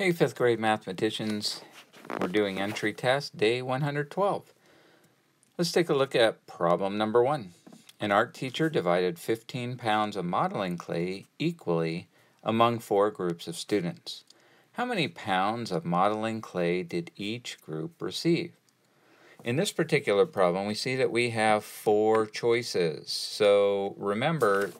Hey, 5th grade mathematicians, we're doing entry test day 112. Let's take a look at problem number 1. An art teacher divided 15 pounds of modeling clay equally among 4 groups of students. How many pounds of modeling clay did each group receive? In this particular problem, we see that we have 4 choices. So remember,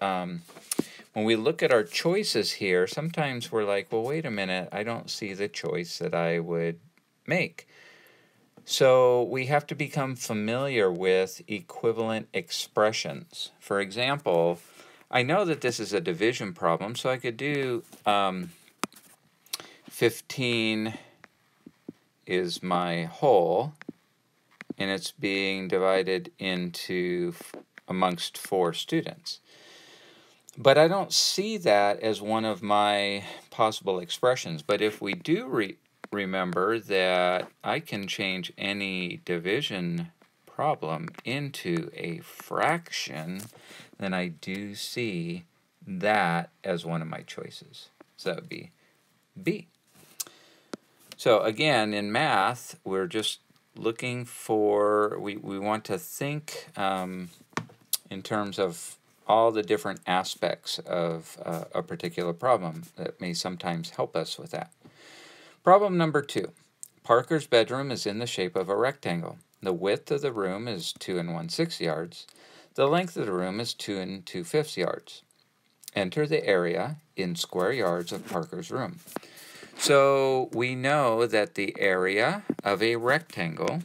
when we look at our choices here, sometimes we're like, well, wait a minute, I don't see the choice that I would make. So we have to become familiar with equivalent expressions. For example, I know that this is a division problem, so I could do 15 is my whole, and it's being divided into amongst 4 students. But I don't see that as one of my possible expressions. But if we do remember that I can change any division problem into a fraction, then I do see that as one of my choices. So that would be B. So again, in math, we're just looking for, we want to think in terms of all the different aspects of a particular problem that may sometimes help us with that. Problem number 2. Parker's bedroom is in the shape of a rectangle. The width of the room is 2 1/6 yards. The length of the room is 2 2/5 yards. Enter the area in square yards of Parker's room. So we know that the area of a rectangle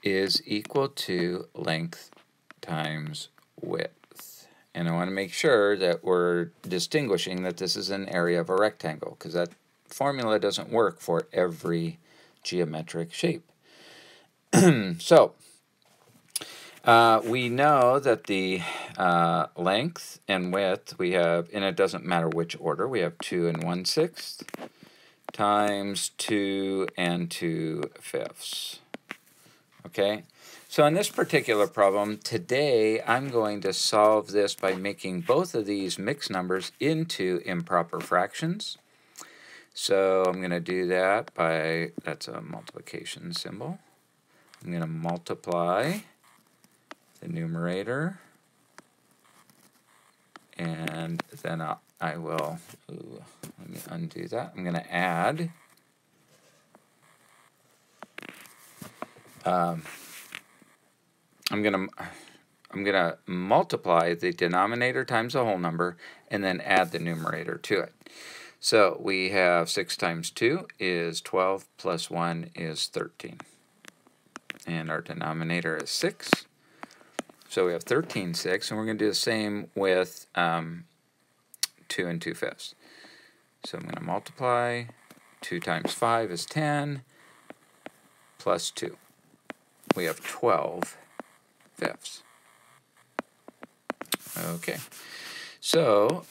is equal to length times width. And I want to make sure that we're distinguishing that this is an area of a rectangle, because that formula doesn't work for every geometric shape. So we know that the length and width we have, and it doesn't matter which order, we have 2 1/6 times 2 2/5. Okay, so in this particular problem, today I'm going to solve this by making both of these mixed numbers into improper fractions. So I'm going to do that by, that's a multiplication symbol. I'm going to multiply the numerator, and then I will, let me undo that. I'm going to add I'm gonna multiply the denominator times the whole number and then add the numerator to it. So we have 6 times 2 is 12 plus 1 is 13. And our denominator is 6. So we have 13/6, and we're going to do the same with 2 2/5. So I'm going to multiply. 2 times 5 is 10 plus 2. We have 12/5. Okay, so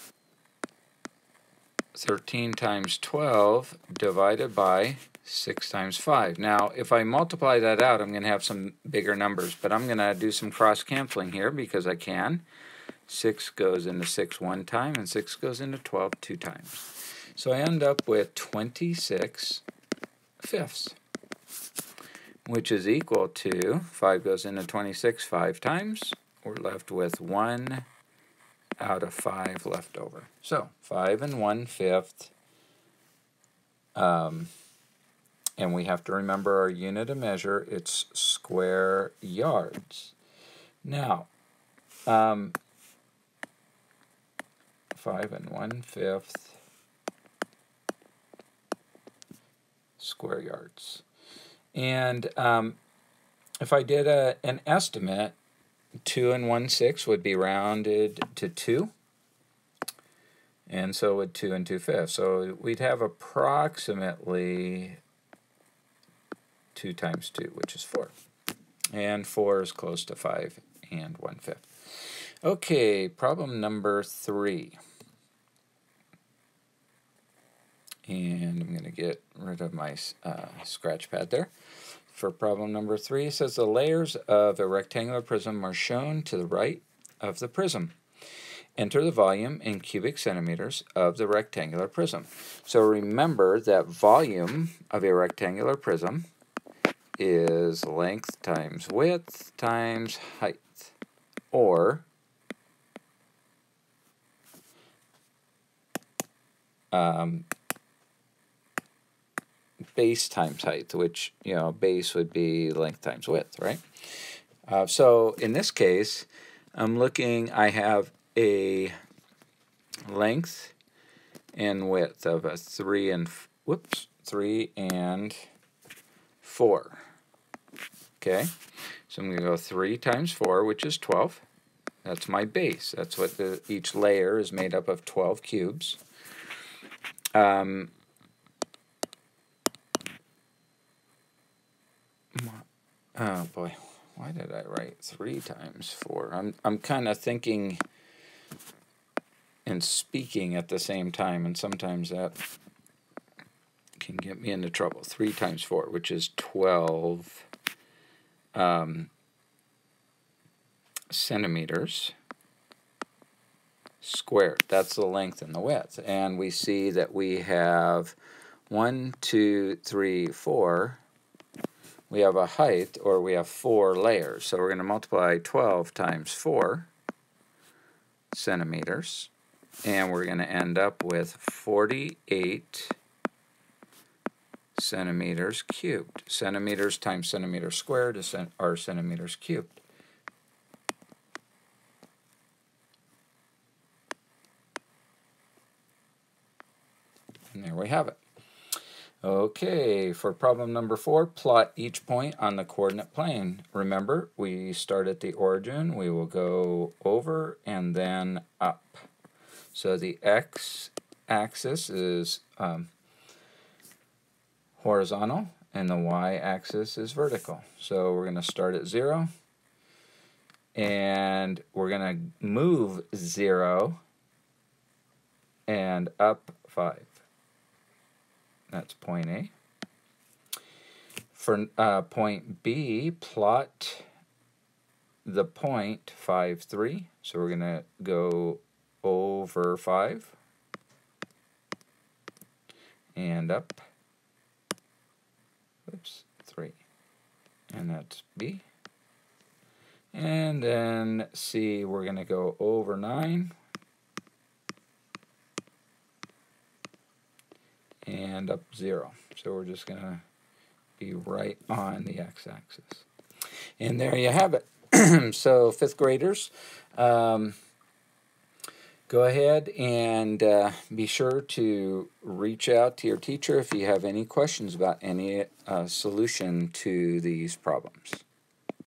13 times 12 divided by 6 times 5. Now, if I multiply that out, I'm going to have some bigger numbers, but I'm going to do some cross-canceling here because I can. 6 goes into 6 one time, and 6 goes into 12 two times. So I end up with 26/5, which is equal to, 5 goes into 26 5 times. We're left with 1 out of 5 left over. So 5 1/5. And we have to remember our unit of measure, it's square yards. Now, 5 1/5 square yards. And if I did an estimate, 2 1/6 would be rounded to 2. And so would 2 2/5. So we'd have approximately 2 times 2, which is 4. And 4 is close to 5 1/5. Okay, problem number 3. And I'm going to get rid of my scratch pad there. For problem number 3, it says the layers of a rectangular prism are shown to the right of the prism. Enter the volume in cubic centimeters of the rectangular prism. So remember that volume of a rectangular prism is length times width times height, or base times height, which, base would be length times width, right? So in this case, I have a length and width of a 3 and 4. Okay, so I'm going to go 3 times 4, which is 12. That's my base. That's what each layer is made up of, 12 cubes. Oh boy, why did I write 3 times 4? I'm kind of thinking and speaking at the same time, and sometimes that can get me into trouble. 3 times 4, which is 12 centimeters squared. That's the length and the width. And we see that we have 1, 2, 3, 4. We have a height, or we have 4 layers. So we're going to multiply 12 times 4 centimeters, and we're going to end up with 48 centimeters cubed. Centimeters times centimeters squared are centimeters cubed. And there we have it. Okay, for problem number 4, plot each point on the coordinate plane. Remember, we start at the origin, we will go over and then up. So the x-axis is horizontal and the y-axis is vertical. So we're going to start at 0 and we're going to move 0 and up 5. That's point A. For point B, plot the point 5, 3. So we're going to go over 5 and up 3. And that's B. And then C, we're going to go over 9 and up 0. So we're just going to be right on the x-axis. And there you have it. So 5th graders, go ahead and be sure to reach out to your teacher if you have any questions about any solution to these problems.